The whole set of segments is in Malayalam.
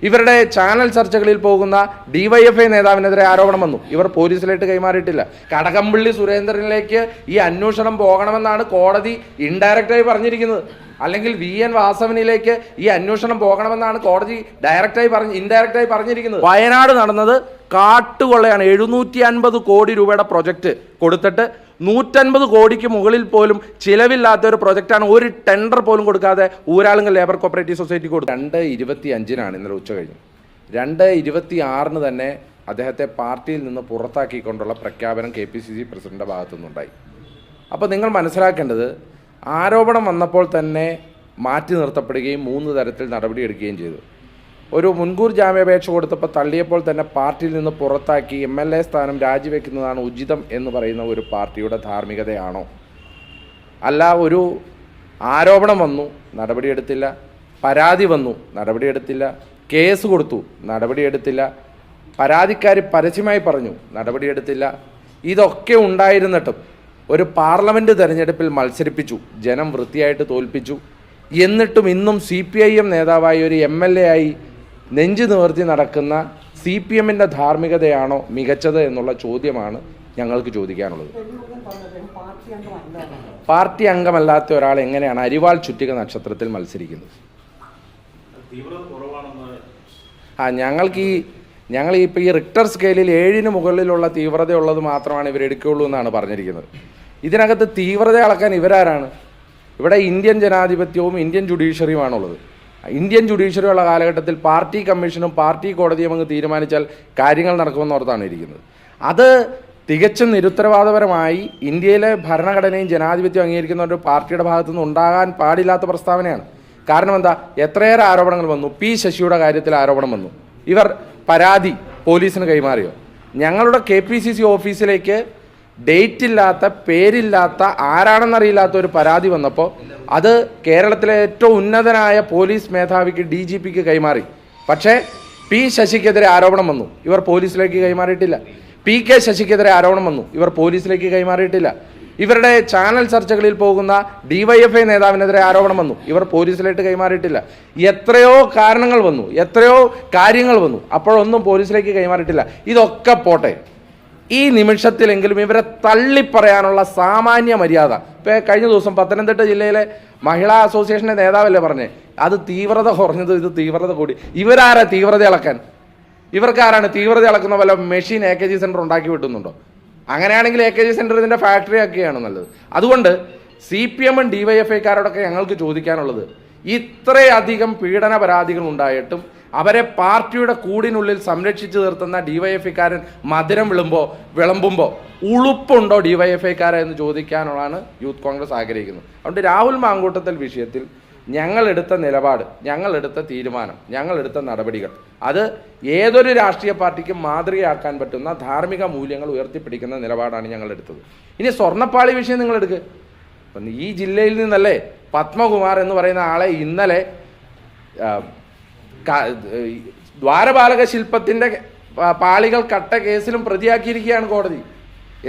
ഇവരുടെ ചാനൽ ചർച്ചകളിൽ പോകുന്ന ഡിവൈഎഫ്ഐ നേതാവിനെതിരെ ആരോപണം വന്നു. ഇവർ പോലീസിലേക്ക് കൈമാറിയിട്ടില്ല. കടകംപള്ളി സുരേന്ദ്രനിലേക്ക് ഈ അന്വേഷണം പോകണമെന്നാണ് കോടതി ഇൻഡയറക്റ്റായി പറഞ്ഞിരിക്കുന്നത്. അല്ലെങ്കിൽ VN വാസവനിലേക്ക് ഈ അന്വേഷണം പോകണമെന്നാണ് കോടതി ഇൻഡയറക്റ്റായി പറഞ്ഞിരിക്കുന്നത്. വയനാട് നടന്നത് കാട്ടുകൊള്ളയാണ്. 750 കോടി രൂപയുടെ പ്രൊജക്റ്റ് കൊടുത്തിട്ട് 150 കോടിക്ക് മുകളിൽ പോലും ചിലവില്ലാത്ത ഒരു പ്രൊജക്റ്റാണ്. ഒരു ടെൻഡർ പോലും കൊടുക്കാതെ ഊരാളുങ്കൽ ലേബർ കോപ്പറേറ്റീവ് സൊസൈറ്റി കൊടുത്തു. 2:25 ഇന്നലെ ഉച്ച കഴിഞ്ഞു. 2:26 തന്നെ അദ്ദേഹത്തെ പാർട്ടിയിൽ നിന്ന് പുറത്താക്കിക്കൊണ്ടുള്ള പ്രഖ്യാപനം KPCC പ്രസിഡന്റിന്റെ ഭാഗത്തു നിന്നുണ്ടായി. അപ്പോൾ നിങ്ങൾ മനസ്സിലാക്കേണ്ടത്, ആരോപണം വന്നപ്പോൾ തന്നെ മാറ്റി നിർത്തപ്പെടുകയും 3 തരത്തിൽ നടപടിയെടുക്കുകയും ചെയ്തു. ഒരു മുൻകൂർ ജാമ്യാപേക്ഷ കൊടുത്തപ്പോൾ തള്ളിയപ്പോൾ തന്നെ പാർട്ടിയിൽ നിന്ന് പുറത്താക്കി MLA സ്ഥാനം രാജിവെക്കുന്നതാണ് ഉചിതം എന്ന് പറയുന്ന ഒരു പാർട്ടിയുടെ ധാർമ്മികതയാണോ? അല്ല, ഒരു ആരോപണം വന്നു, നടപടിയെടുത്തില്ല. പരാതി വന്നു, നടപടിയെടുത്തില്ല. കേസ് കൊടുത്തു, നടപടിയെടുത്തില്ല. പരാതിക്കാരി പരസ്യമായി പറഞ്ഞു, നടപടിയെടുത്തില്ല. ഇതൊക്കെ ഉണ്ടായിരുന്നിട്ടും ഒരു പാർലമെൻറ്റ് തെരഞ്ഞെടുപ്പിൽ മത്സരിപ്പിച്ചു, ജനം വൃത്തിയായിട്ട് തോൽപ്പിച്ചു. എന്നിട്ടും ഇന്നും CPIM നേതാവായി ഒരു MLA ആയി നെഞ്ചു നിവർത്തി നടക്കുന്ന CPMൻ്റെ ധാർമ്മികതയാണോ മികച്ചത് എന്നുള്ള ചോദ്യമാണ് ഞങ്ങൾക്ക് ചോദിക്കാനുള്ളത്. പാർട്ടി അംഗമല്ലാത്ത ഒരാൾ എങ്ങനെയാണ് അരിവാൾ ചുറ്റിക നക്ഷത്രത്തിൽ മത്സരിക്കുന്നത്? ഞങ്ങൾ ഇപ്പോൾ ഈ റിക്ടർ സ്കെയിലിൽ 7ന് മുകളിലുള്ള തീവ്രതയുള്ളത് മാത്രമാണ് ഇവരെടുക്കുകയുള്ളൂ എന്നാണ് പറഞ്ഞിരിക്കുന്നത്. ഇതിനകത്ത് തീവ്രത അളക്കാൻ ഇവരാരാണ്? ഇവിടെ ഇന്ത്യൻ ജനാധിപത്യവും ഇന്ത്യൻ ജുഡീഷ്യറിയുമാണുള്ളത്. ഇന്ത്യൻ ജുഡീഷ്യറി ഉള്ള കാലഘട്ടത്തിൽ പാർട്ടി കമ്മീഷനും പാർട്ടി കോടതിയും അങ്ങ് തീരുമാനിച്ചാൽ കാര്യങ്ങൾ നടക്കുമെന്നോർത്താണ് ഇരിക്കുന്നത്. അത് തികച്ചും നിരുത്തരവാദപരമായി ഇന്ത്യയിലെ ഭരണഘടനയും ജനാധിപത്യവും അംഗീകരിക്കുന്ന ഒരു പാർട്ടിയുടെ ഭാഗത്തുനിന്ന് ഉണ്ടാകാൻ പാടില്ലാത്ത പ്രസ്താവനയാണ്. കാരണം എന്താ? എത്രയേറെ ആരോപണങ്ങൾ വന്നു. P. ശശിയുടെ കാര്യത്തിൽ ആരോപണം വന്നു. ഇവർ പരാതി പോലീസിന് കൈമാറിയോ? ഞങ്ങളുടെ KPCC ഓഫീസിലേക്ക് ഡേറ്റ് ഇല്ലാത്ത, പേരില്ലാത്ത, ആരാണെന്നറിയില്ലാത്ത ഒരു പരാതി വന്നപ്പോൾ അത് കേരളത്തിലെ ഏറ്റവും ഉന്നതനായ പോലീസ് മേധാവിക്ക് DGPക്ക് കൈമാറി. പക്ഷേ P. ശശിക്കെതിരെ ആരോപണം വന്നു, ഇവർ പോലീസിലേക്ക് കൈമാറിയിട്ടില്ല. PK ശശിക്കെതിരെ ആരോപണം വന്നു, ഇവർ പോലീസിലേക്ക് കൈമാറിയിട്ടില്ല. ഇവരുടെ ചാനൽ ചർച്ചകളിൽ പോകുന്ന DYFI നേതാവിനെതിരെ ആരോപണം വന്നു, ഇവർ പോലീസിലേക്ക് കൈമാറിയിട്ടില്ല. എത്രയോ കാരണങ്ങൾ വന്നു, എത്രയോ കാര്യങ്ങൾ വന്നു, അപ്പോഴൊന്നും പോലീസിലേക്ക് കൈമാറിയിട്ടില്ല. ഇതൊക്കെ പോട്ടെ, ഈ നിമിഷത്തിലെങ്കിലും ഇവരെ തള്ളിപ്പറയാനുള്ള സാമാന്യ മര്യാദ. ഇപ്പോൾ കഴിഞ്ഞ ദിവസം പത്തനംതിട്ട ജില്ലയിലെ മഹിളാ അസോസിയേഷൻ്റെ നേതാവല്ലേ പറഞ്ഞേ, അത് തീവ്രത കുറഞ്ഞത്, ഇത് തീവ്രത കൂടി. ഇവരാരാ തീവ്രത അളക്കാൻ? ഇവർക്കാരാണ് തീവ്രത അളക്കുന്ന വല്ല മെഷീൻ AKG സെൻറ്റർ ഉണ്ടാക്കി വിട്ടുന്നുണ്ടോ? അങ്ങനെയാണെങ്കിൽ AKG സെൻറ്റർ ഇതിൻ്റെ ഫാക്ടറി ആക്കിയാണ് നല്ലത്. അതുകൊണ്ട് CPM DYFIക്കാരോടൊക്കെ ഞങ്ങൾക്ക് ചോദിക്കാനുള്ളത്, ഇത്രയധികം പീഡന പരാതികൾ ഉണ്ടായിട്ടും അവരെ പാർട്ടിയുടെ കൂടിനുള്ളിൽ സംരക്ഷിച്ചു നിർത്തുന്ന DYFIക്കാരൻ മധുരം വിളമ്പുമ്പോൾ ഉളുപ്പുണ്ടോ DYFIക്കാരെ എന്ന് ചോദിക്കാനുള്ളതാണ് യൂത്ത് കോൺഗ്രസ് ആഗ്രഹിക്കുന്നത്. അതുകൊണ്ട് രാഹുൽ മാങ്കൂട്ടത്തിൽ വിഷയത്തിൽ ഞങ്ങളെടുത്ത നിലപാട്, ഞങ്ങളെടുത്ത തീരുമാനം, ഞങ്ങളെടുത്ത നടപടികൾ അത് ഏതൊരു രാഷ്ട്രീയ പാർട്ടിക്കും മാതൃകയാക്കാൻ പറ്റുന്ന ധാർമ്മിക മൂല്യങ്ങൾ ഉയർത്തിപ്പിടിക്കുന്ന നിലപാടാണ് ഞങ്ങളെടുത്തത്. ഇനി സ്വർണ്ണപ്പാളി വിഷയം നിങ്ങളെടുക്കുക. അപ്പം ഈ ജില്ലയിൽ നിന്നല്ലേ പത്മകുമാർ എന്ന് പറയുന്ന ആളെ ഇന്നലെ ദ്വാരപാലക ശില്പത്തിൻ്റെ പാളികൾ കട്ട കേസിലും പ്രതിയാക്കിയിരിക്കുകയാണ് കോടതി.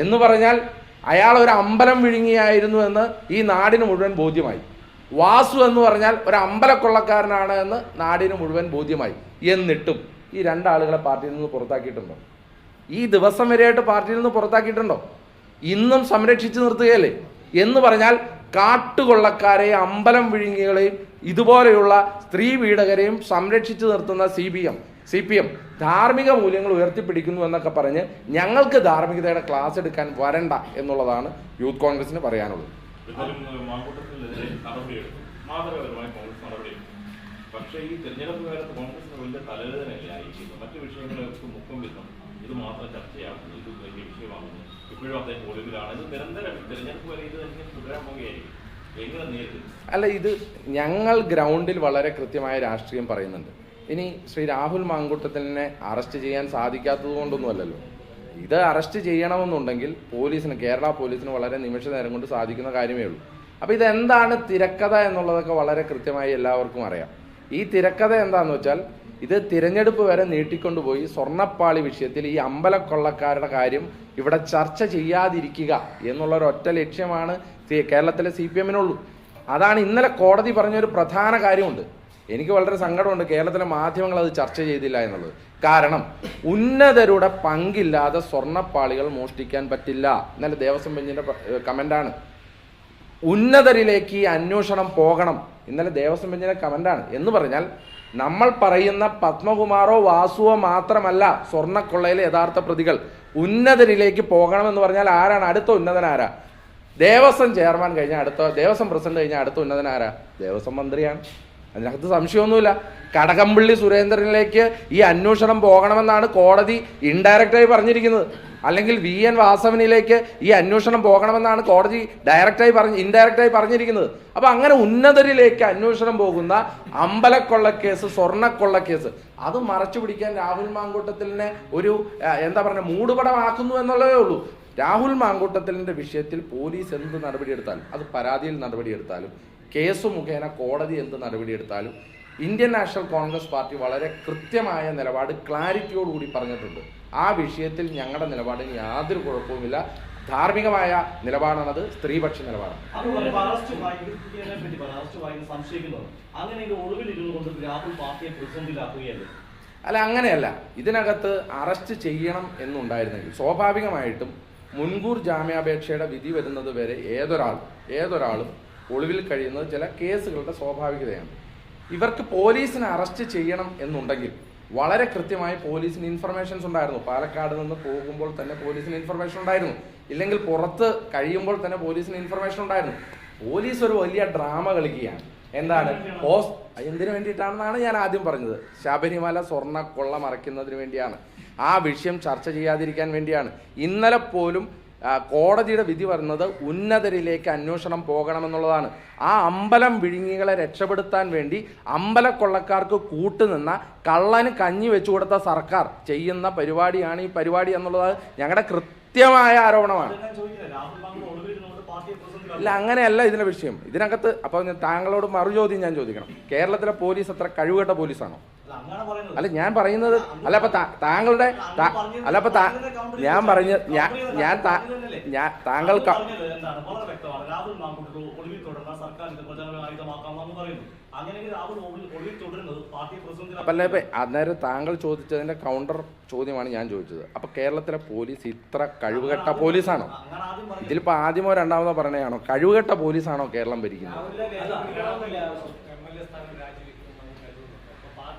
എന്ന് പറഞ്ഞാൽ അയാൾ ഒരു അമ്പലം വിഴുങ്ങിയായിരുന്നു എന്ന് ഈ നാടിന് മുഴുവൻ ബോധ്യമായി. വാസു എന്ന് പറഞ്ഞാൽ ഒരു അമ്പലക്കൊള്ളക്കാരനാണ് എന്ന് നാടിന് മുഴുവൻ ബോധ്യമായി. എന്നിട്ടും ഈ 2 ആളുകളെ പാർട്ടിയിൽ നിന്ന് പുറത്താക്കിയിട്ടുണ്ടോ? ഈ ദിവസം വരെയായിട്ട് പാർട്ടിയിൽ നിന്ന് പുറത്താക്കിയിട്ടുണ്ടോ? ഇന്നും സംരക്ഷിച്ചു നിർത്തുകയല്ലേ? എന്ന് പറഞ്ഞാൽ കാട്ടുകൊള്ളക്കാരെയും അമ്പലം വിഴുങ്ങികളെയും ഇതുപോലെയുള്ള സ്ത്രീ പീഡകരെയും സംരക്ഷിച്ചു നിർത്തുന്ന CPM ധാർമ്മിക മൂല്യങ്ങൾ ഉയർത്തിപ്പിടിക്കുന്നു എന്നൊക്കെ പറഞ്ഞ് ഞങ്ങൾക്ക് ധാർമ്മികതയുടെ ക്ലാസ് എടുക്കാൻ വരണ്ട എന്നുള്ളതാണ് യൂത്ത് കോൺഗ്രസിന് പറയാനുള്ളത്. പക്ഷേ ഈ തെരഞ്ഞെടുപ്പ് കാലത്ത് കോൺഗ്രസിന് വലിയ തലവേദനയായിരിക്കും. മറ്റു വിഷയങ്ങളൊക്കെ മുഖം വിധം ഇത് മാത്രം ചർച്ചയാകുന്നു, ഇത് വലിയ വിഷയമാകുന്നു. ഇപ്പോഴും അദ്ദേഹം ഒളിവിലാണ്. ഇത് നിരന്തരം തെരഞ്ഞെടുപ്പ് വരെ ഇത് തന്നെ തുടരാൻ പോകുകയായിരിക്കും. എങ്ങനെ നേരിടും? അല്ല, ഇത് ഞങ്ങൾ ഗ്രൗണ്ടിൽ വളരെ കൃത്യമായ രാഷ്ട്രീയം പറയുന്നുണ്ട്. ഇനി ശ്രീ രാഹുൽ മാങ്കൂട്ടത്തിനെ അറസ്റ്റ് ചെയ്യാൻ സാധിക്കാത്തത് കൊണ്ടൊന്നുമല്ലല്ലോ. ഇത് അറസ്റ്റ് ചെയ്യണമെന്നുണ്ടെങ്കിൽ കേരള പോലീസിന് വളരെ നിമിഷ നേരം കൊണ്ട് സാധിക്കുന്ന കാര്യമേ ഉള്ളൂ. അപ്പോൾ ഇതെന്താണ് തിരക്കഥ എന്നുള്ളതൊക്കെ വളരെ കൃത്യമായി എല്ലാവർക്കും അറിയാം. ഈ തിരക്കഥ എന്താണെന്ന് വെച്ചാൽ, ഇത് തിരഞ്ഞെടുപ്പ് വരെ നീട്ടിക്കൊണ്ടുപോയി സ്വർണ്ണപ്പാളി വിഷയത്തിൽ ഈ അമ്പലക്കൊള്ളക്കാരുടെ കാര്യം ഇവിടെ ചർച്ച ചെയ്യാതിരിക്കുക എന്നുള്ളൊരൊറ്റ ലക്ഷ്യമാണ് കേരളത്തിലെ CPMനുള്ളൂ. അതാണ് ഇന്നലെ കോടതി പറഞ്ഞൊരു പ്രധാന കാര്യമുണ്ട്. എനിക്ക് വളരെ സങ്കടമുണ്ട് കേരളത്തിലെ മാധ്യമങ്ങൾ അത് ചർച്ച ചെയ്തില്ല എന്നുള്ളത്. കാരണം ഉന്നതരുടെ പങ്കില്ലാതെ സ്വർണ്ണപ്പാളികൾ മോഷ്ടിക്കാൻ പറ്റില്ല. ഇന്നലെ ദേവസ്വം ബെഞ്ചിന്റെ കമന്റാണ്. ഉന്നതരിലേക്ക് ഈ അന്വേഷണം പോകണം. ഇന്നലെ ദേവസ്വം ബെഞ്ചിന്റെ കമന്റാണ്. എന്ന് പറഞ്ഞാൽ നമ്മൾ പറയുന്ന പത്മകുമാറോ വാസുവോ മാത്രമല്ല സ്വർണ്ണക്കൊള്ളയിലെ യഥാർത്ഥ പ്രതികൾ. ഉന്നതരിലേക്ക് പോകണമെന്ന് പറഞ്ഞാൽ ആരാണ് അടുത്ത ഉന്നതൻ? ആരാ? ദേവസ്വം ചെയർമാൻ കഴിഞ്ഞാൽ അടുത്ത, ദേവസ്വം പ്രസിഡന്റ് കഴിഞ്ഞാൽ അടുത്ത ഉന്നതൻ ആരാ? ദേവസ്വം മന്ത്രിയാണ്. അതിനകത്ത് സംശയമൊന്നുമില്ല. കടകംപള്ളി സുരേന്ദ്രനിലേക്ക് ഈ അന്വേഷണം പോകണമെന്നാണ് കോടതി ഇൻഡയറക്റ്റായി പറഞ്ഞിരിക്കുന്നത്. അല്ലെങ്കിൽ VN വാസവനിലേക്ക് ഈ അന്വേഷണം പോകണമെന്നാണ് കോടതി ഇൻഡയറക്റ്റായി പറഞ്ഞിരിക്കുന്നത്. അപ്പൊ അങ്ങനെ ഉന്നതരിലേക്ക് അന്വേഷണം പോകുന്ന അമ്പലക്കൊള്ളക്കേസ്, സ്വർണ്ണക്കൊള്ളക്കേസ്, അത് മറച്ചു പിടിക്കാൻ രാഹുൽ മാങ്കൂട്ടത്തിലിനെ ഒരു എന്താ പറയുക മൂടുപടമാക്കുന്നു എന്നുള്ളതേ ഉള്ളൂ. രാഹുൽ മാങ്കൂട്ടത്തിലിന്റെ വിഷയത്തിൽ പോലീസ് എന്ത് നടപടിയെടുത്താലും, അത് പരാതിയിൽ നടപടിയെടുത്താലും, കേസ് മുഖേന കോടതി എന്ത് നടപടിയെടുത്താലും ഇന്ത്യൻ നാഷണൽ കോൺഗ്രസ് പാർട്ടി വളരെ കൃത്യമായ നിലപാട് ക്ലാരിറ്റിയോടുകൂടി പറഞ്ഞിട്ടുണ്ട്. ആ വിഷയത്തിൽ ഞങ്ങളുടെ നിലപാടിന് യാതൊരു കുഴപ്പവുമില്ല. ധാർമ്മികമായ നിലപാടാണത്, സ്ത്രീപക്ഷ നിലപാടാണ്. അല്ല, അങ്ങനെയല്ല. ഇതിനകത്ത് അറസ്റ്റ് ചെയ്യണം എന്നുണ്ടായിരുന്നെങ്കിൽ സ്വാഭാവികമായിട്ടും മുൻകൂർ ജാമ്യാപേക്ഷയുടെ വിധി വരുന്നത് വരെ ഏതൊരാളും ഒളിവിൽ കഴിയുന്നത് ചില കേസുകളുടെ സ്വാഭാവികതയാണ്. ഇവർക്ക് പോലീസിനെ അറസ്റ്റ് ചെയ്യണം എന്നുണ്ടെങ്കിൽ വളരെ കൃത്യമായി പോലീസിന് ഇൻഫർമേഷൻസ് ഉണ്ടായിരുന്നു. പാലക്കാട് നിന്ന് പോകുമ്പോൾ തന്നെ പോലീസിന് ഇൻഫർമേഷൻ ഉണ്ടായിരുന്നു. ഇല്ലെങ്കിൽ പുറത്ത് കഴിയുമ്പോൾ തന്നെ പോലീസിന് ഇൻഫർമേഷൻ ഉണ്ടായിരുന്നു. പോലീസ് ഒരു വലിയ ഡ്രാമ കളിക്കുകയാണ്. എന്താണ്? എന്തിനു വേണ്ടിയിട്ടാണെന്നാണ് ഞാൻ ആദ്യം പറഞ്ഞത്. ശബരിമല സ്വർണ്ണ കൊള്ള മറയ്ക്കുന്നതിന് വേണ്ടിയാണ്. ആ വിഷയം ചർച്ച ചെയ്യാതിരിക്കാൻ വേണ്ടിയാണ്. ഇന്നലെ പോലും കോടതിയുടെ വിധി പറയുന്നത് ഉന്നതരിലേക്ക് അന്വേഷണം പോകണമെന്നുള്ളതാണ്. ആ അമ്പലം വിഴുങ്ങികളെ രക്ഷപ്പെടുത്താൻ വേണ്ടി അമ്പലക്കൊള്ളക്കാർക്ക് കൂട്ടുനിന്ന കള്ളന് കഞ്ഞി വെച്ചു കൊടുത്ത സർക്കാർ ചെയ്യുന്ന പരിപാടിയാണ് ഈ പരിപാടി എന്നുള്ളത് ഞങ്ങളുടെ കൃത്യമായ ആരോപണമാണ്. ഇല്ല, അങ്ങനെയല്ല ഇതിന്റെ വിഷയം. ഇതിനകത്ത് അപ്പോൾ താങ്കളോട് മറുചോദ്യം ഞാൻ ചോദിക്കണം. കേരളത്തിലെ പോലീസ് അത്ര കഴിവുകെട്ട പോലീസാണോ? അല്ല, ഞാൻ പറയുന്നത് അല്ല. അപ്പൊ താങ്കളുടെ അല്ല, അപ്പൊ ഞാൻ പറഞ്ഞ ഞാൻ താങ്കൾക്ക് അപ്പല്ലേ അന്നേരം താങ്കൾ ചോദിച്ചതിന്റെ കൗണ്ടർ ചോദ്യമാണ് ഞാൻ ചോദിച്ചത്. അപ്പൊ കേരളത്തിലെ പോലീസ് ഇത്ര കഴിവുകെട്ട പോലീസാണോ? ഇതിലിപ്പോ ആദ്യമോ രണ്ടാമതോ പറയണയാണോ? കഴിവുകെട്ട പോലീസാണോ കേരളം ഭരിക്കുന്നത്?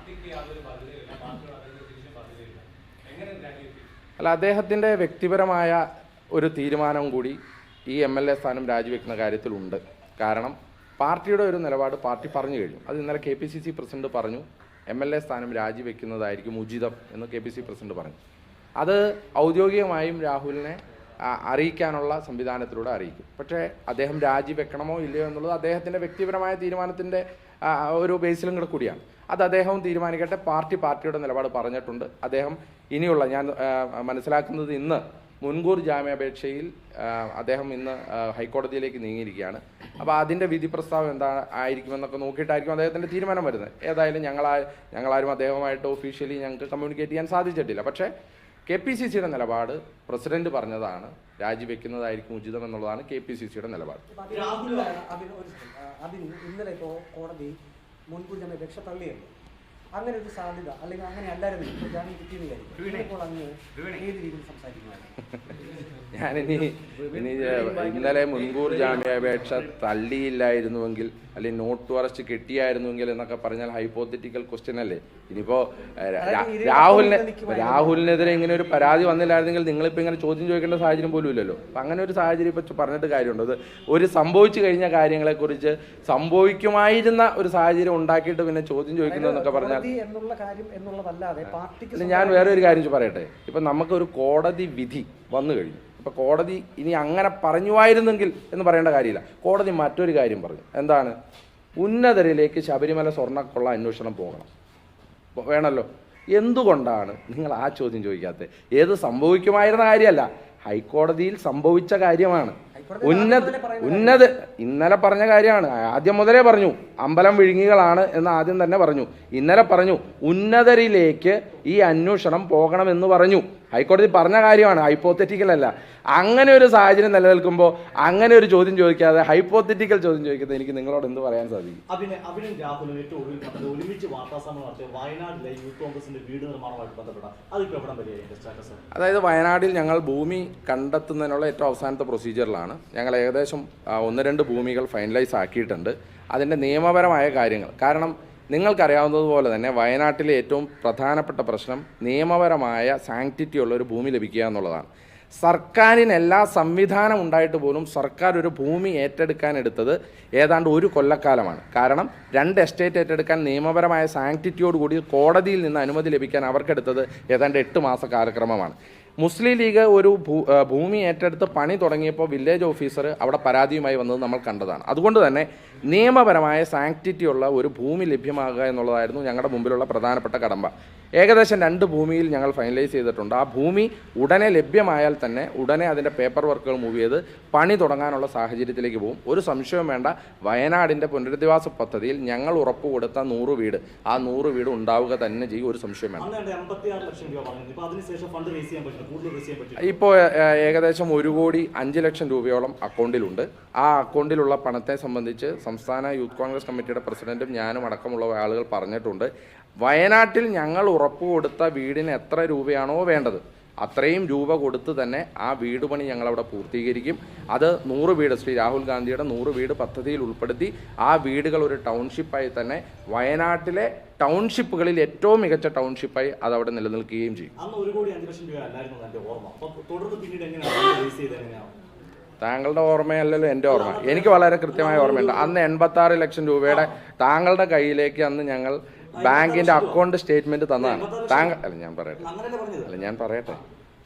അല്ല, അദ്ദേഹത്തിൻ്റെ വ്യക്തിപരമായ ഒരു തീരുമാനം കൂടി ഈ MLA സ്ഥാനം രാജിവെക്കുന്ന കാര്യത്തിലുണ്ട്. കാരണം പാർട്ടിയുടെ ഒരു നിലപാട് പാർട്ടി പറഞ്ഞു കഴിഞ്ഞു. അത് ഇന്നലെ KPCC പ്രസിഡന്റ് പറഞ്ഞു. MLA സ്ഥാനം രാജിവെക്കുന്നതായിരിക്കും ഉചിതം എന്ന് KPCC പ്രസിഡന്റ് പറഞ്ഞു. അത് ഔദ്യോഗികമായും രാഹുലിനെ അറിയിക്കാനുള്ള സംവിധാനത്തിലൂടെ അറിയിക്കും. പക്ഷേ അദ്ദേഹം രാജിവെക്കണമോ ഇല്ലയോ എന്നുള്ളത് അദ്ദേഹത്തിൻ്റെ വ്യക്തിപരമായ തീരുമാനത്തിൻ്റെ ഒരു ബേസിലും കൂടിയാണ്. അത് അദ്ദേഹവും തീരുമാനിക്കട്ടെ. പാർട്ടിയുടെ നിലപാട് പറഞ്ഞിട്ടുണ്ട്. അദ്ദേഹം ഇനിയുള്ള ഞാൻ മനസ്സിലാക്കുന്നത് ഇന്ന് മുൻകൂർ ജാമ്യാപേക്ഷയിൽ അദ്ദേഹം ഇന്ന് ഹൈക്കോടതിയിലേക്ക് നീങ്ങിയിരിക്കുകയാണ്. അപ്പോൾ അതിൻ്റെ വിധി പ്രസ്താവം എന്താ ആയിരിക്കുമെന്നൊക്കെ നോക്കിയിട്ടായിരിക്കും അദ്ദേഹത്തിൻ്റെ തീരുമാനം വരുന്നത്. ഏതായാലും ഞങ്ങളാരും അദ്ദേഹവുമായിട്ട് ഒഫീഷ്യലി ഞങ്ങൾക്ക് കമ്മ്യൂണിക്കേറ്റ് ചെയ്യാൻ സാധിച്ചിട്ടില്ല. പക്ഷേ KPCCയുടെ നിലപാട് പ്രസിഡന്റ് പറഞ്ഞതാണ്, രാജിവെക്കുന്നതായിരിക്കും ഉചിതം എന്നുള്ളതാണ് KPCCയുടെ നിലപാട്. ഇന്നലെ ഇപ്പോൾ കോടതി മുൻകൂർ ജാമ്യാപേക്ഷ തള്ളിയല്ലോ. അങ്ങനെ ഒരു സാധ്യത അല്ലെങ്കിൽ അങ്ങനെ അല്ലായിരുന്നു ജാമ്യം കിട്ടിയെന്ന് ഇപ്പോൾ അങ്ങ് ഏത് രീതിയിൽ സംസാരിക്കുമായിരുന്നു? ഞാനിനി ഇന്നലെ മുൻകൂർ ജാമ്യാപേക്ഷ തള്ളിയില്ലായിരുന്നുവെങ്കിൽ അല്ലെങ്കിൽ നോട്ട് അറസ്റ്റ് കിട്ടിയായിരുന്നുവെങ്കിൽ എന്നൊക്കെ പറഞ്ഞാൽ ഹൈപ്പോത്തറ്റിക്കൽ ക്വസ്റ്റ്യൻ അല്ലേ. ഇനിയിപ്പോൾ രാഹുലിനെതിരെ ഇങ്ങനെ ഒരു പരാതി വന്നില്ലായിരുന്നെങ്കിൽ നിങ്ങളിപ്പോൾ ഇങ്ങനെ ചോദ്യം ചോദിക്കേണ്ട സാഹചര്യം പോലും ഇല്ലല്ലോ. അപ്പം അങ്ങനെ ഒരു സാഹചര്യം ഇപ്പോൾ പറഞ്ഞിട്ട് കാര്യമുണ്ട്. അത് ഒരു സംഭവിച്ചു കഴിഞ്ഞ കാര്യങ്ങളെക്കുറിച്ച് സംഭവിക്കുമായിരുന്ന ഒരു സാഹചര്യം ഉണ്ടാക്കിയിട്ട് പിന്നെ ചോദ്യം ചോദിക്കുന്നതെന്നൊക്കെ പറഞ്ഞാൽ ഞാൻ വേറെ ഒരു കാര്യം പറയട്ടെ. ഇപ്പം നമുക്കൊരു കോടതി വിധി വന്നു കഴിഞ്ഞു. ഇപ്പം കോടതി ഇനി അങ്ങനെ പറഞ്ഞുമായിരുന്നെങ്കിൽ എന്ന് പറയേണ്ട കാര്യമില്ല. കോടതി മറ്റൊരു കാര്യം പറഞ്ഞു. എന്താണ്? ഉന്നതരിലേക്ക് ശബരിമല സ്വർണ്ണക്കൊള്ള അന്വേഷണം പോകണം, വേണമല്ലോ. എന്തുകൊണ്ടാണ് നിങ്ങൾ ആ ചോദ്യം ചോദിക്കാത്തത്? ഏത് സംഭവിക്കുമായിരുന്ന കാര്യമല്ല, ഹൈക്കോടതിയിൽ സംഭവിച്ച കാര്യമാണ്. ഇന്നലെ പറഞ്ഞ കാര്യമാണ്. ആദ്യം മുതലേ പറഞ്ഞു അമ്പലം വിഴുങ്ങികളാണ് എന്ന് ആദ്യം തന്നെ പറഞ്ഞു. ഇന്നലെ പറഞ്ഞു ഉന്നതരിലേക്ക് ഈ അന്വേഷണം പോകണമെന്ന് പറഞ്ഞു. ഹൈക്കോടതി പറഞ്ഞ കാര്യമാണ്, ഹൈപ്പോത്തറ്റിക്കൽ അല്ല. അങ്ങനെ ഒരു സാഹചര്യം നിലനിൽക്കുമ്പോൾ അങ്ങനെ ഒരു ചോദ്യം ചോദിക്കാതെ ഹൈപ്പോത്തറ്റിക്കൽ ചോദ്യം ചോദിക്കുന്നത് എനിക്ക് നിങ്ങളോട് എന്ത് പറയാൻ സാധിക്കും? അഭിനയും രാഹുലും ഏറ്റവും ഒടുവിൽ കണ്ടത് ഒരുമിച്ച് വാർത്താസമ്മേളനം നടത്തിയ വയനാട്ടിലെ യൂത്ത് കോൺഗ്രസിന്റെ വീട് നിർമ്മാണവുമായിട്ട് ബന്ധപ്പെട്ട അതിപ്പോൾ എവിടെ വരെയായി സ്റ്റാറ്റസ്? അതായത് വയനാട്ടിൽ ഞങ്ങൾ ഭൂമി കണ്ടെത്തുന്നതിനുള്ള ഏറ്റവും അവസാനത്തെ പ്രൊസീജിയറിലാണ്. ഞങ്ങൾ ഏകദേശം 1-2 ഭൂമികൾ ഫൈനലൈസ് ആക്കിയിട്ടുണ്ട്. അതിൻ്റെ നിയമപരമായ കാര്യങ്ങൾ, കാരണം നിങ്ങൾക്കറിയാവുന്നതുപോലെ തന്നെ വയനാട്ടിലെ ഏറ്റവും പ്രധാനപ്പെട്ട പ്രശ്നം നിയമപരമായ സാങ്ക്ടിറ്റി ഉള്ള ഒരു ഭൂമി ലഭിക്കുക എന്നുള്ളതാണ്. സർക്കാരിന് എല്ലാ സംവിധാനം ഉണ്ടായിട്ട് പോലും സർക്കാർ ഒരു ഭൂമി ഏറ്റെടുക്കാനെടുത്തത് ഏതാണ്ട് 1 കൊല്ലക്കാലമാണ്. കാരണം 2 എസ്റ്റേറ്റ് ഏറ്റെടുക്കാൻ നിയമപരമായ സാങ്ക്ടിറ്റിയോടുകൂടി കോടതിയിൽ നിന്ന് അനുമതി ലഭിക്കാൻ അവർക്കെടുത്തത് ഏതാണ്ട് 8 മാസ കാലക്രമമാണ്. മുസ്ലിം ലീഗ് ഒരു ഭൂമി ഏറ്റെടുത്ത് പണി തുടങ്ങിയപ്പോൾ വില്ലേജ് ഓഫീസർ അവിടെ പരാതിയുമായി വന്നത് നമ്മൾ കണ്ടതാണ്. അതുകൊണ്ട് തന്നെ നിയമപരമായ സാങ്ക്ടിറ്റി ഉള്ള ഒരു ഭൂമി ലഭ്യമാകുക എന്നുള്ളതായിരുന്നു ഞങ്ങളുടെ മുമ്പിലുള്ള പ്രധാനപ്പെട്ട കടമ്പ. ഏകദേശം 2 ഭൂമിയിൽ ഞങ്ങൾ ഫൈനലൈസ് ചെയ്തിട്ടുണ്ട്. ആ ഭൂമി ഉടനെ ലഭ്യമായാൽ തന്നെ ഉടനെ അതിൻ്റെ പേപ്പർ വർക്കുകൾ മൂവ് ചെയ്ത് പണി തുടങ്ങാനുള്ള സാഹചര്യത്തിലേക്ക് പോകും. ഒരു സംശയവും വേണ്ട, വയനാടിൻ്റെ പുനരധിവാസ പദ്ധതിയിൽ ഞങ്ങൾ ഉറപ്പ് കൊടുത്ത 100 വീട്, ആ 100 വീട് ഉണ്ടാവുക തന്നെ ചെയ്യും, ഒരു സംശയം വേണ്ട. ഇപ്പോൾ ഏകദേശം 1,05 ലക്ഷം രൂപയോളം അക്കൗണ്ടിലുണ്ട്. ആ അക്കൗണ്ടിലുള്ള പണത്തെ സംബന്ധിച്ച് സംസ്ഥാന യൂത്ത് കോൺഗ്രസ് കമ്മിറ്റിയുടെ പ്രസിഡന്റും ഞാനും അടക്കമുള്ള ആളുകൾ പറഞ്ഞിട്ടുണ്ട്. വയനാട്ടിൽ ഞങ്ങൾ ഉറപ്പ് കൊടുത്ത വീടിന് എത്ര രൂപയാണോ വേണ്ടത് അത്രയും രൂപ കൊടുത്ത് തന്നെ ആ വീട് പണി ഞങ്ങളവിടെ പൂർത്തീകരിക്കും. അത് 100 വീട്, ശ്രീ രാഹുൽ ഗാന്ധിയുടെ 100 വീട് പദ്ധതിയിൽ ഉൾപ്പെടുത്തി ആ വീടുകൾ ഒരു ടൗൺഷിപ്പായി തന്നെ വയനാട്ടിലെ ടൗൺഷിപ്പുകളിൽ ഏറ്റവും മികച്ച ടൗൺഷിപ്പായി അതവിടെ നിലനിൽക്കുകയും ചെയ്യും. താങ്കളുടെ ഓർമ്മയല്ലല്ലോ എൻ്റെ ഓർമ്മ. എനിക്ക് വളരെ കൃത്യമായ ഓർമ്മയുണ്ട്. അന്ന് 86 ലക്ഷം രൂപയുടെ താങ്കളുടെ കയ്യിലേക്ക് അന്ന് ഞങ്ങൾ ബാങ്കിൻ്റെ അക്കൗണ്ട് സ്റ്റേറ്റ്മെൻറ്റ് തന്നതാണ്. ഞാൻ പറയട്ടെ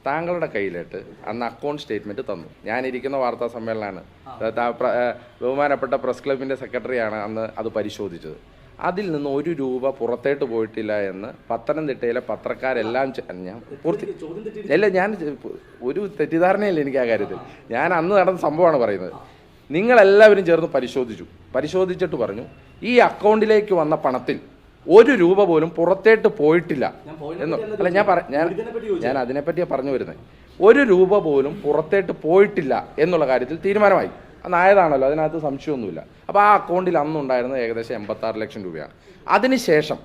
താങ്കളുടെ കയ്യിലിട്ട് അന്ന് അക്കൗണ്ട് സ്റ്റേറ്റ്മെൻറ്റ് തന്നു. ഞാനിരിക്കുന്ന വാർത്താ സമ്മേളനമാണ്. ബഹുമാനപ്പെട്ട പ്രസ് ക്ലബിൻ്റെ സെക്രട്ടറിയാണ് അന്ന് അത് പരിശോധിച്ചത്. അതിൽ നിന്ന് 1 രൂപ പുറത്തേട്ട് പോയിട്ടില്ല എന്ന് പത്തനംതിട്ടയിലെ പത്രക്കാരെല്ലാം ഞാൻ ഒരു തെറ്റിദ്ധാരണയില്ല എനിക്ക് ആ കാര്യത്തിൽ. ഞാൻ അന്ന് നടന്ന സംഭവമാണ് പറയുന്നത്. നിങ്ങളെല്ലാവരും ചേർന്ന് പരിശോധിച്ചിട്ട് പറഞ്ഞു ഈ അക്കൗണ്ടിലേക്ക് വന്ന പണത്തിൽ 1 രൂപ പോലും പുറത്തേട്ട് പോയിട്ടില്ല എന്ന്. അല്ല, ഞാൻ അതിനെപ്പറ്റിയാണ് പറഞ്ഞു വരുന്നത്. 1 രൂപ പോലും പുറത്തേട്ട് പോയിട്ടില്ല എന്നുള്ള കാര്യത്തിൽ തീരുമാനമായി. അന്നായതാണല്ലോ, അതിനകത്ത് സംശയമൊന്നുമില്ല. അപ്പോൾ ആ അക്കൗണ്ടിൽ അന്നുണ്ടായിരുന്നത് ഏകദേശം 86 ലക്ഷം രൂപയാണ്. അതിനുശേഷം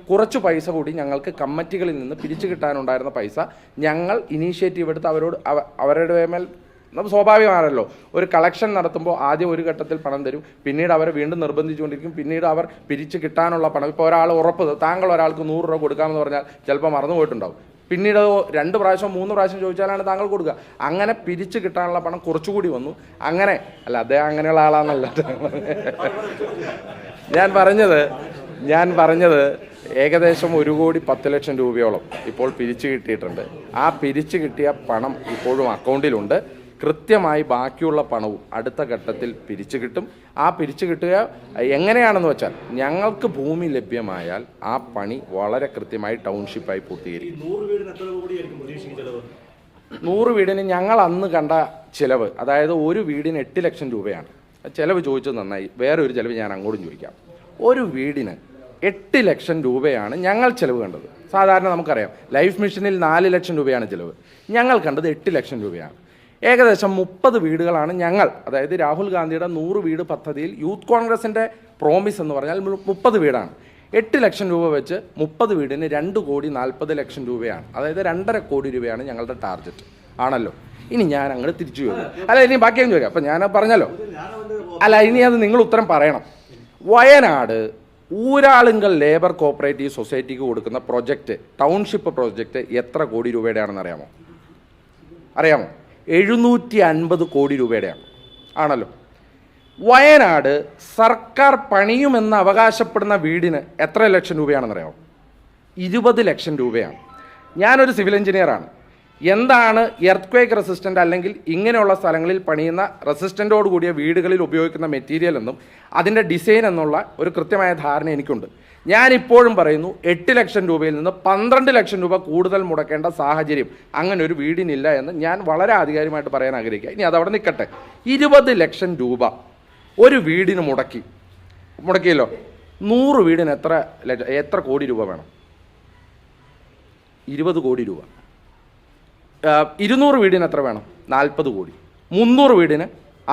കുറച്ച് പൈസ കൂടി ഞങ്ങൾക്ക് കമ്മിറ്റികളിൽ നിന്ന് പിരിച്ചു കിട്ടാനുണ്ടായിരുന്ന പൈസ ഞങ്ങൾ ഇനീഷ്യേറ്റീവ് എടുത്ത് അവരുടെ മേൽ സ്വാഭാവികമാണല്ലോ. ഒരു കളക്ഷൻ നടത്തുമ്പോൾ ആദ്യം ഒരു ഘട്ടത്തിൽ പണം തരും, പിന്നീട് അവരെ വീണ്ടും നിർബന്ധിച്ചുകൊണ്ടിരിക്കും, പിന്നീട് അവർ പിരിച്ചു കിട്ടാനുള്ള പണം. ഇപ്പോൾ ഒരാൾ ഉറപ്പ് താങ്കൾ ഒരാൾക്ക് 100 രൂപ കൊടുക്കാമെന്ന് പറഞ്ഞാൽ ചിലപ്പോൾ മറന്നു പോയിട്ടുണ്ടാവും. പിന്നീട് 2 പ്രാവശ്യം 3 പ്രാവശ്യം ചോദിച്ചാലാണ് താങ്കൾ കൊടുക്കുക. അങ്ങനെ പിരിച്ചു കിട്ടാനുള്ള പണം കുറച്ചുകൂടി വന്നു. അങ്ങനെ അല്ല, അദ്ദേഹം അങ്ങനെയുള്ള ആളാണെന്നല്ല ഞാൻ പറഞ്ഞത് ഏകദേശം 1,10,00,000 രൂപയോളം ഇപ്പോൾ പിരിച്ചു കിട്ടിയിട്ടുണ്ട്. ആ പിരിച്ചു കിട്ടിയ പണം ഇപ്പോഴും അക്കൗണ്ടിലുണ്ട്. കൃത്യമായി ബാക്കിയുള്ള പണവും അടുത്ത ഘട്ടത്തിൽ പിരിച്ചു കിട്ടും. ആ പിരിച്ചു കിട്ടുക എങ്ങനെയാണെന്ന് വെച്ചാൽ ഞങ്ങൾക്ക് ഭൂമി ലഭ്യമായാൽ ആ പണി വളരെ കൃത്യമായി ടൗൺഷിപ്പായി പൂർത്തീകരിക്കും. 100 വീടിന് ഞങ്ങൾ അന്ന് കണ്ട ചിലവ്, അതായത് ഒരു വീടിന് 8 ലക്ഷം രൂപയാണ്. ചിലവ് ചോദിച്ചത് നന്നായി, വേറെ ഒരു ചിലവ് ഞാൻ അങ്ങോട്ടും ചോദിക്കാം. ഒരു വീടിന് 8 ലക്ഷം രൂപയാണ് ഞങ്ങൾ ചിലവ് കണ്ടത്. സാധാരണ നമുക്കറിയാം ലൈഫ് മിഷനിൽ 4 ലക്ഷം രൂപയാണ് ചിലവ്. ഞങ്ങൾ കണ്ടത് 8 ലക്ഷം രൂപയാണ്. ഏകദേശം 30 വീടുകളാണ് ഞങ്ങൾ, അതായത് രാഹുൽ ഗാന്ധിയുടെ 100 വീട് പദ്ധതിയിൽ യൂത്ത് കോൺഗ്രസിൻ്റെ പ്രോമിസ് എന്ന് പറഞ്ഞാൽ 30 വീടാണ്. 8 ലക്ഷം രൂപ വെച്ച് 30 വീടിന് 2,40,00,000 രൂപയാണ്. അതായത് 2.5 കോടി രൂപയാണ് ഞങ്ങളുടെ ടാർഗറ്റ് ആണല്ലോ. ഇനി ഞാൻ അങ്ങോട്ട് തിരിച്ചു ചോദിക്കാം. അല്ല, ഇനി ബാക്കിയും ചോദിക്കാം. അപ്പം ഞാൻ പറഞ്ഞല്ലോ. അല്ല, ഇനി അത് നിങ്ങൾ ഉത്തരം പറയണം. വയനാട് ഊരാളുങ്കൽ ലേബർ കോപ്പറേറ്റീവ് സൊസൈറ്റിക്ക് കൊടുക്കുന്ന പ്രൊജക്റ്റ്, ടൗൺഷിപ്പ് പ്രൊജക്റ്റ് എത്ര കോടി രൂപയുടെയാണെന്ന് അറിയാമോ? 750 കോടി രൂപയുടെയാണ് ആണല്ലോ. വയനാട് സർക്കാർ പണിയുമെന്ന് അവകാശപ്പെടുന്ന വീടിന് എത്ര ലക്ഷം രൂപയാണെന്നറിയാമോ? 20 ലക്ഷം രൂപയാണ്. ഞാനൊരു സിവിൽ എഞ്ചിനീയറാണ്. എന്താണ് എർത്ത്ക്വേക്ക് റെസിസ്റ്റൻ്റ് അല്ലെങ്കിൽ ഇങ്ങനെയുള്ള സ്ഥലങ്ങളിൽ പണിയുന്ന റെസിസ്റ്റൻ്റോട് കൂടിയ വീടുകളിൽ ഉപയോഗിക്കുന്ന മെറ്റീരിയൽ എന്നും അതിൻ്റെ ഡിസൈൻ എന്നുള്ള ഒരു കൃത്യമായ ധാരണ എനിക്കുണ്ട്. ഞാനിപ്പോഴും പറയുന്നു 8 ലക്ഷം രൂപയിൽ നിന്ന് 12 ലക്ഷം രൂപ കൂടുതൽ മുടക്കേണ്ട സാഹചര്യം അങ്ങനെ ഒരു വീടിനില്ല എന്ന് ഞാൻ വളരെ ആധികാരികമായിട്ട് പറയാൻ ആഗ്രഹിക്കുക. ഇനി അതവിടെ നിൽക്കട്ടെ. 20 ലക്ഷം രൂപ ഒരു വീടിന് മുടക്കിയല്ലോ. 100 വീടിന് എത്ര കോടി രൂപ വേണം? 20 കോടി രൂപ. 200 വീടിന് എത്ര വേണം? 40 കോടി. 300 വീടിന്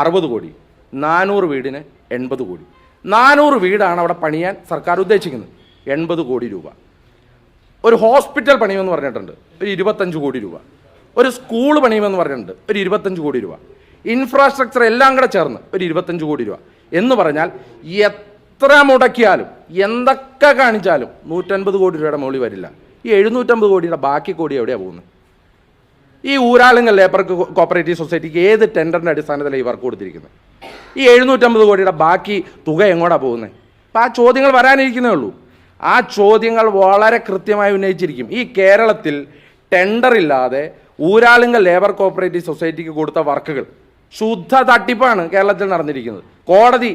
60 കോടി. 400 വീടിന് 80 കോടി. 400 വീടാണ് അവിടെ പണിയാൻ സർക്കാർ ഉദ്ദേശിക്കുന്നത്. 80 കോടി രൂപ. ഒരു ഹോസ്പിറ്റൽ പണിയുമെന്ന് പറഞ്ഞിട്ടുണ്ട്, ഒരു 25 കോടി രൂപ. ഒരു സ്കൂൾ പണിയുമെന്ന് പറഞ്ഞിട്ടുണ്ട്, ഒരു 25 കോടി രൂപ. ഇൻഫ്രാസ്ട്രക്ചർ എല്ലാം കൂടെ ചേർന്ന് ഒരു 25 കോടി രൂപ. എന്ന് പറഞ്ഞാൽ എത്ര മുടക്കിയാലും എന്തൊക്കെ കാണിച്ചാലും 150 കോടി രൂപയുടെ മുകളിൽ വരില്ല. ഈ 750 കോടിയുടെ ബാക്കി കോടി എവിടെയാണ് പോകുന്നത്? ഈ ഊരാളുങ്കൽ ലേബർ കോപ്പറേറ്റീവ് സൊസൈറ്റിക്ക് ഏത് ടെൻഡറിൻ്റെ അടിസ്ഥാനത്തിലാണ് ഈ വർക്ക് കൊടുത്തിരിക്കുന്നത്? ഈ 750 കോടിയുടെ ബാക്കി തുക എങ്ങോട്ടാണ് പോകുന്നത്? അപ്പോൾ ആ ചോദ്യങ്ങൾ വരാനിരിക്കുന്നേ ഉള്ളൂ. ആ ചോദ്യങ്ങൾ വളരെ കൃത്യമായി ഉന്നയിച്ചിരിക്കും. ഈ കേരളത്തിൽ ടെൻഡറില്ലാതെ ഊരാളുങ്കൽ ലേബർ കോപ്പറേറ്റീവ് സൊസൈറ്റിക്ക് കൊടുത്ത വർക്കുകൾ ശുദ്ധ തട്ടിപ്പാണ് കേരളത്തിൽ നടന്നിരിക്കുന്നത്. കോടതി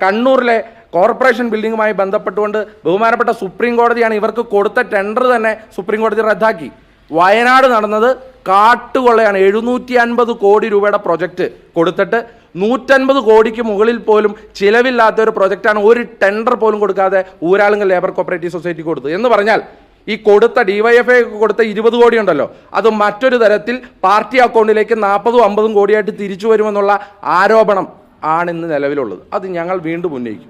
കണ്ണൂരിലെ കോർപ്പറേഷൻ ബിൽഡിങ്ങുമായി ബന്ധപ്പെട്ടുകൊണ്ട് ബഹുമാനപ്പെട്ട സുപ്രീം കോടതിയാണ് ഇവർക്ക് കൊടുത്ത ടെൻഡർ തന്നെ സുപ്രീം കോടതി റദ്ദാക്കി. വയനാട് നടന്നത് കാട്ടുകൊള്ളയാണ്. 750 കോടി രൂപയുടെ പ്രൊജക്റ്റ് കൊടുത്തിട്ട് 150 കോടിക്ക് മുകളിൽ പോലും ചിലവില്ലാത്ത ഒരു പ്രൊജക്റ്റാണ് ഒരു ടെൻഡർ പോലും കൊടുക്കാതെ ഊരാളുങ്കൽ ലേബർ കോപ്പറേറ്റീവ് സൊസൈറ്റി കൊടുത്തത്. എന്ന് പറഞ്ഞാൽ ഈ കൊടുത്ത DYFI കൊടുത്ത 20 കോടി ഉണ്ടല്ലോ, അത് മറ്റൊരു തരത്തിൽ പാർട്ടി അക്കൗണ്ടിലേക്ക് 40-50 കോടിയായിട്ട് തിരിച്ചു വരുമെന്നുള്ള ആരോപണം ആണ് ഇന്ന് നിലവിലുള്ളത്. അത് ഞങ്ങൾ വീണ്ടും ഉന്നയിക്കും.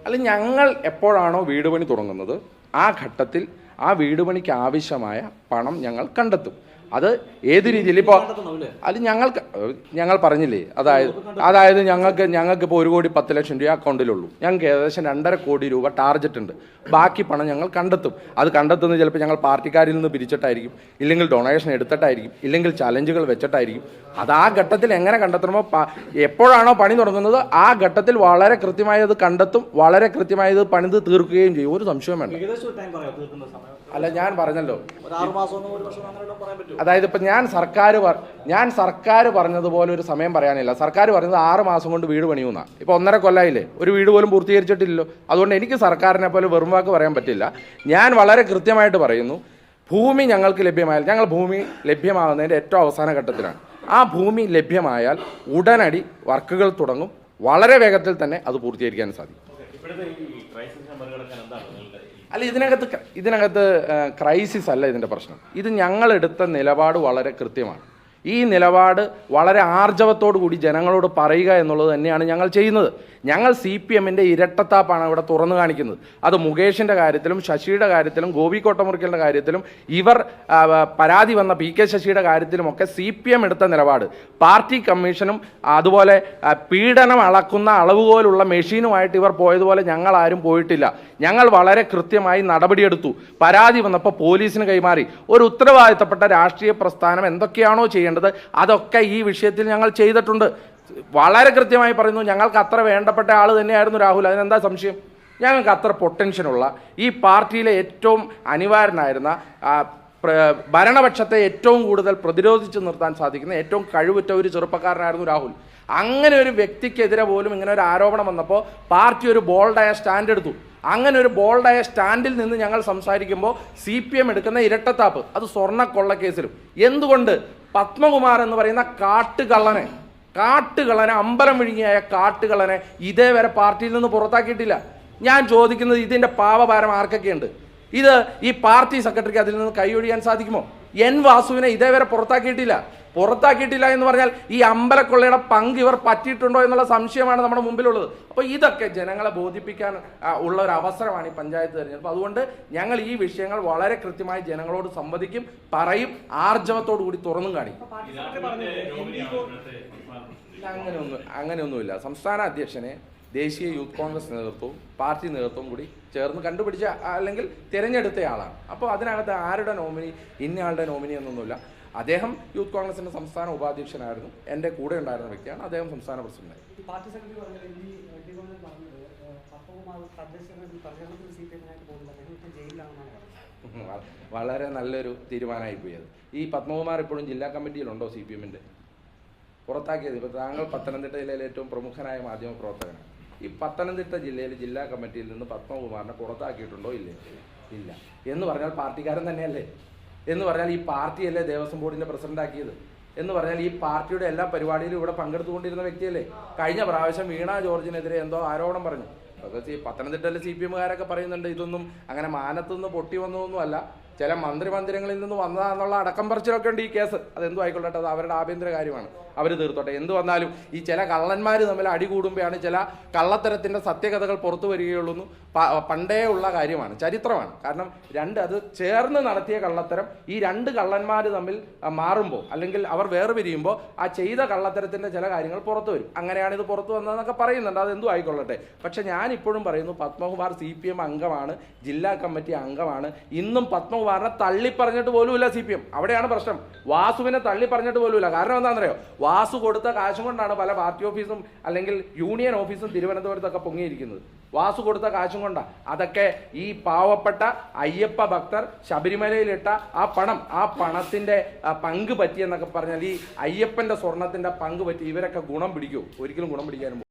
അല്ല, ഞങ്ങൾ എപ്പോഴാണോ വീട് പണി തുടങ്ങുന്നത് ആ ഘട്ടത്തിൽ ആ വീട് പണിക്ക് ആവശ്യമായ പണം ഞങ്ങൾ കണ്ടെത്തും. അത് ഏത് രീതിയിൽ ഇപ്പോൾ അത് ഞങ്ങൾ പറഞ്ഞില്ലേ, അതായത് ഞങ്ങൾക്ക് ഇപ്പോൾ 1 കോടി 10 ലക്ഷം രൂപ അക്കൗണ്ടിലുള്ളൂ. ഞങ്ങൾക്ക് ഏകദേശം 2.5 കോടി രൂപ ടാർജറ്റ് ഉണ്ട്. ബാക്കി പണം ഞങ്ങൾ കണ്ടെത്തും. അത് കണ്ടെത്തുന്നത് ചിലപ്പോൾ ഞങ്ങൾ പാർട്ടിക്കാരിൽ നിന്ന് പിരിച്ചിട്ടായിരിക്കും, ഇല്ലെങ്കിൽ ഡൊണേഷൻ എടുത്തിട്ടായിരിക്കും, ഇല്ലെങ്കിൽ ചലഞ്ചുകൾ വെച്ചിട്ടായിരിക്കും. അത് ആ ഘട്ടത്തിൽ എങ്ങനെ കണ്ടെത്തണമോ, എപ്പോഴാണോ പണി തുടങ്ങുന്നത് ആ ഘട്ടത്തിൽ വളരെ കൃത്യമായി അത് കണ്ടെത്തും, വളരെ കൃത്യമായി ഇത് പണിത് തീർക്കുകയും ചെയ്യും. ഒരു സംശയം വേണ്ട. അല്ല, ഞാൻ പറഞ്ഞല്ലോ, അതായത് ഇപ്പം ഞാൻ സർക്കാർ പറഞ്ഞതുപോലെ ഒരു സമയം പറയാനില്ല. സർക്കാർ പറയുന്നത് 6 മാസം കൊണ്ട് വീട് പണിയുന്ന. ഇപ്പോൾ 1.5 കൊല്ലമായില്ലേ, ഒരു വീട് പോലും പൂർത്തീകരിച്ചിട്ടില്ലല്ലോ. അതുകൊണ്ട് എനിക്ക് സർക്കാരിനെ പോലെ വെറും വാക്ക് പറയാൻ പറ്റില്ല. ഞാൻ വളരെ കൃത്യമായിട്ട് പറയുന്നു, ഭൂമി ഞങ്ങൾക്ക് ലഭ്യമായാൽ, ഞങ്ങൾ ഭൂമി ലഭ്യമാകുന്നതിൻ്റെ ഏറ്റവും അവസാന ഘട്ടത്തിലാണ്. ആ ഭൂമി ലഭ്യമായാൽ ഉടനടി വർക്കുകൾ തുടങ്ങും. വളരെ വേഗത്തിൽ തന്നെ അത് പൂർത്തീകരിക്കാൻ സാധിക്കും. അല്ല, ഇതിനകത്ത് ക്രൈസിസ് അല്ല ഇതിൻ്റെ പ്രശ്നം. ഇത് ഞങ്ങളെടുത്ത നിലപാട് വളരെ കൃത്യമാണ്. ഈ നിലപാട് വളരെ ആർജവത്തോടു കൂടി ജനങ്ങളോട് പറയുക എന്നുള്ളത് തന്നെയാണ് ഞങ്ങൾ ചെയ്യുന്നത്. ഞങ്ങൾ CPMൻ്റെ ഇരട്ടത്താപ്പാണ് ഇവിടെ തുറന്നു കാണിക്കുന്നത്. അത് മുകേഷിൻ്റെ കാര്യത്തിലും ശശിയുടെ കാര്യത്തിലും ഗോപി കോട്ടമുറിക്കലിൻ്റെ കാര്യത്തിലും ഇവർ പരാതി വന്ന PK ശശിയുടെ കാര്യത്തിലുമൊക്കെ CPM എടുത്ത നിലപാട്, പാർട്ടി കമ്മീഷനും അതുപോലെ പീഡനം അളക്കുന്ന അളവുപോലുള്ള മെഷീനുമായിട്ട് ഇവർ പോയതുപോലെ ഞങ്ങൾ ആരും പോയിട്ടില്ല. ഞങ്ങൾ വളരെ കൃത്യമായി നടപടിയെടുത്തു. പരാതി വന്നപ്പോൾ പോലീസിന് കൈമാറി. ഒരു ഉത്തരവാദിത്തപ്പെട്ട രാഷ്ട്രീയ പ്രസ്ഥാനം എന്തൊക്കെയാണോ ചെയ്യേണ്ടത് അതൊക്കെ ഈ വിഷയത്തിൽ ഞങ്ങൾ ചെയ്തിട്ടുണ്ട്. വളരെ കൃത്യമായി പറയുന്നു, ഞങ്ങൾക്ക് അത്ര വേണ്ടപ്പെട്ട ആൾ തന്നെയായിരുന്നു രാഹുൽ. അതിനെന്താ സംശയം? ഞങ്ങൾക്ക് അത്ര പൊട്ടൻഷ്യലുള്ള, ഈ പാർട്ടിയിലെ ഏറ്റവും അനിവാര്യനായിരുന്ന, ഭരണപക്ഷത്തെ ഏറ്റവും കൂടുതൽ പ്രതിരോധിച്ച് നിർത്താൻ സാധിക്കുന്ന ഏറ്റവും കഴിവുറ്റ ഒരു ചെറുപ്പക്കാരനായിരുന്നു രാഹുൽ. അങ്ങനെ ഒരു വ്യക്തിക്കെതിരെ പോലും ഇങ്ങനെ ഒരു ആരോപണം വന്നപ്പോൾ പാർട്ടി ഒരു ബോൾഡായ സ്റ്റാൻഡ് എടുത്തു. അങ്ങനെ ഒരു ബോൾഡായ സ്റ്റാൻഡിൽ നിന്ന് ഞങ്ങൾ സംസാരിക്കുമ്പോൾ CPM എടുക്കുന്ന ഇരട്ടത്താപ്പ്, അത് സ്വർണ്ണക്കൊള്ളക്കേസിലും. എന്തുകൊണ്ട് പത്മകുമാർ എന്ന് പറയുന്ന കാട്ടുകള്ളനെ അമ്പലം വിഴുങ്ങിയായ കാട്ടുകള്ളനെ ഇതേവരെ പാർട്ടിയിൽ നിന്ന് പുറത്താക്കിയിട്ടില്ല? ഞാൻ ചോദിക്കുന്നത്, ഇതിൻ്റെ പാവഭാരം ആർക്കൊക്കെയുണ്ട്? ഇത് ഈ പാർട്ടി സെക്രട്ടറിക്ക് അതിൽ നിന്ന് കൈയൊഴിയാൻ സാധിക്കുമോ? N വാസുവിനെ ഇതേവരെ പുറത്താക്കിയിട്ടില്ല എന്ന് പറഞ്ഞാൽ ഈ അമ്പലക്കൊള്ളയുടെ പങ്ക് ഇവർ പറ്റിയിട്ടുണ്ടോ എന്നുള്ള സംശയമാണ് നമ്മുടെ മുമ്പിലുള്ളത്. അപ്പോൾ ഇതൊക്കെ ജനങ്ങളെ ബോധിപ്പിക്കാൻ ഉള്ള ഒരു അവസരമാണ് ഈ പഞ്ചായത്ത് തെരഞ്ഞെടുപ്പ്. അതുകൊണ്ട് ഞങ്ങൾ ഈ വിഷയങ്ങൾ വളരെ കൃത്യമായി ജനങ്ങളോട് സംവദിക്കും, പറയും, ആർജവത്തോടു കൂടി തുറന്നും കാണിക്കും. അങ്ങനെയൊന്നുമില്ല. സംസ്ഥാന അധ്യക്ഷനെ ദേശീയ യൂത്ത് കോൺഗ്രസ് നേതൃത്വവും പാർട്ടി നേതൃത്വവും കൂടി ചേർന്ന് കണ്ടുപിടിച്ച അല്ലെങ്കിൽ തിരഞ്ഞെടുത്തയാളാണ്. അപ്പോൾ അതിനകത്ത് ആരുടെ നോമിനി, ഇന്നയാളുടെ നോമിനി എന്നൊന്നുമില്ല. അദ്ദേഹം യൂത്ത് കോൺഗ്രസിന്റെ സംസ്ഥാന ഉപാധ്യക്ഷനായിരുന്നു, എൻ്റെ കൂടെ ഉണ്ടായിരുന്ന വ്യക്തിയാണ്. അദ്ദേഹം സംസ്ഥാന പ്രസിഡന്റ്. പാർട്ടി സെക്രട്ടറി പറഞ്ഞത് വളരെ നല്ലൊരു തീരുമാനമായി പോയത്. ഈ പത്മകുമാർ ഇപ്പോഴും ജില്ലാ കമ്മിറ്റിയിലുണ്ടോ CPMൻ്റെ? പുറത്താക്കിയത്. ഇപ്പോൾ താങ്കൾ പത്തനംതിട്ട ജില്ലയിലെ ഏറ്റവും പ്രമുഖനായ മാധ്യമ പ്രവർത്തകനാണ്. ഈ പത്തനംതിട്ട ജില്ലയിൽ ജില്ലാ കമ്മിറ്റിയിൽ നിന്ന് പത്മകുമാറിനെ പുറത്താക്കിയിട്ടുണ്ടോ? ഇല്ല. എന്ന് പറഞ്ഞാൽ പാർട്ടിക്കാരൻ തന്നെയല്ലേ? എന്ന് പറഞ്ഞാൽ ഈ പാർട്ടിയല്ലേ ദേവസ്വം ബോർഡിൻ്റെ പ്രസിഡന്റാക്കിയത്? എന്ന് പറഞ്ഞാൽ ഈ പാർട്ടിയുടെ എല്ലാ പരിപാടിയിലും ഇവിടെ പങ്കെടുത്തുകൊണ്ടിരുന്ന വ്യക്തിയല്ലേ? കഴിഞ്ഞ പ്രാവശ്യം വീണ ജോർജിനെതിരെ എന്തോ ആരോപണം പറഞ്ഞു. അതൊക്കെ പത്തനംതിട്ടയിലെ CPMകാരൊക്കെ പറയുന്നുണ്ട് ഇതൊന്നും അങ്ങനെ മാനത്തുനിന്ന് പൊട്ടി വന്നതൊന്നും അല്ല, ചില മന്ത്രിമന്ദിരങ്ങളിൽ നിന്ന് വന്നതാന്നുള്ള അടക്കം പറച്ചിലൊക്കെ ഉണ്ട് ഈ കേസ്. അതെന്തും ആയിക്കൊള്ളട്ടെ, അത് അവരുടെ ആഭ്യന്തര കാര്യമാണ്, അവർ തീർത്തോട്ടെ. എന്ത് വന്നാലും ഈ ചില കള്ളന്മാർ തമ്മിൽ അടികൂടുമ്പോഴാണ് ചില കള്ളത്തരത്തിൻ്റെ സത്യകഥകൾ പുറത്തു വരികയുള്ളൂ എന്ന് പണ്ടേ ഉള്ള കാര്യമാണ്, ചരിത്രമാണ്. കാരണം അത് ചേർന്ന് നടത്തിയ കള്ളത്തരം ഈ രണ്ട് കള്ളന്മാർ തമ്മിൽ മാറുമ്പോൾ അല്ലെങ്കിൽ അവർ വേർപിരിയുമ്പോൾ ആ ചെയ്ത കള്ളത്തരത്തിൻ്റെ ചില കാര്യങ്ങൾ പുറത്തു വരും. അങ്ങനെയാണ് ഇത് പുറത്തു വന്നതെന്നൊക്കെ പറയുന്നുണ്ട്, അതെന്തും ആയിക്കൊള്ളട്ടെ. പക്ഷെ ഞാൻ ഇപ്പോഴും പറയുന്നു, പത്മകുമാർ CPM അംഗമാണ്, ജില്ലാ കമ്മിറ്റി അംഗമാണ്. ഇന്നും പത്മകുമാറിനെ തള്ളിപ്പറഞ്ഞിട്ട് പോലുമില്ല CPM. അവിടെയാണ് പ്രശ്നം. വാസുവിനെ തള്ളിപ്പറഞ്ഞിട്ട് പോലുമില്ല. കാരണം എന്താണെന്നറിയോ? വാസു കൊടുത്ത കാശും കൊണ്ടാണ് പല പാർട്ടി ഓഫീസും അല്ലെങ്കിൽ യൂണിയൻ ഓഫീസും തിരുവനന്തപുരത്തൊക്കെ പൊങ്ങിയിരിക്കുന്നത്. വാസു കൊടുത്ത കാശും കൊണ്ടാണ്. അതൊക്കെ ഈ പാവപ്പെട്ട അയ്യപ്പ ഭക്തർ ശബരിമലയിലിട്ട ആ പണത്തിന്റെ പങ്ക് പറ്റിയെന്നൊക്കെ പറഞ്ഞാൽ ഈ അയ്യപ്പന്റെ സ്വർണത്തിന്റെ പങ്ക് പറ്റി ഇവരൊക്കെ ഗുണം പിടിക്കുമോ? ഒരിക്കലും ഗുണം പിടിക്കാനും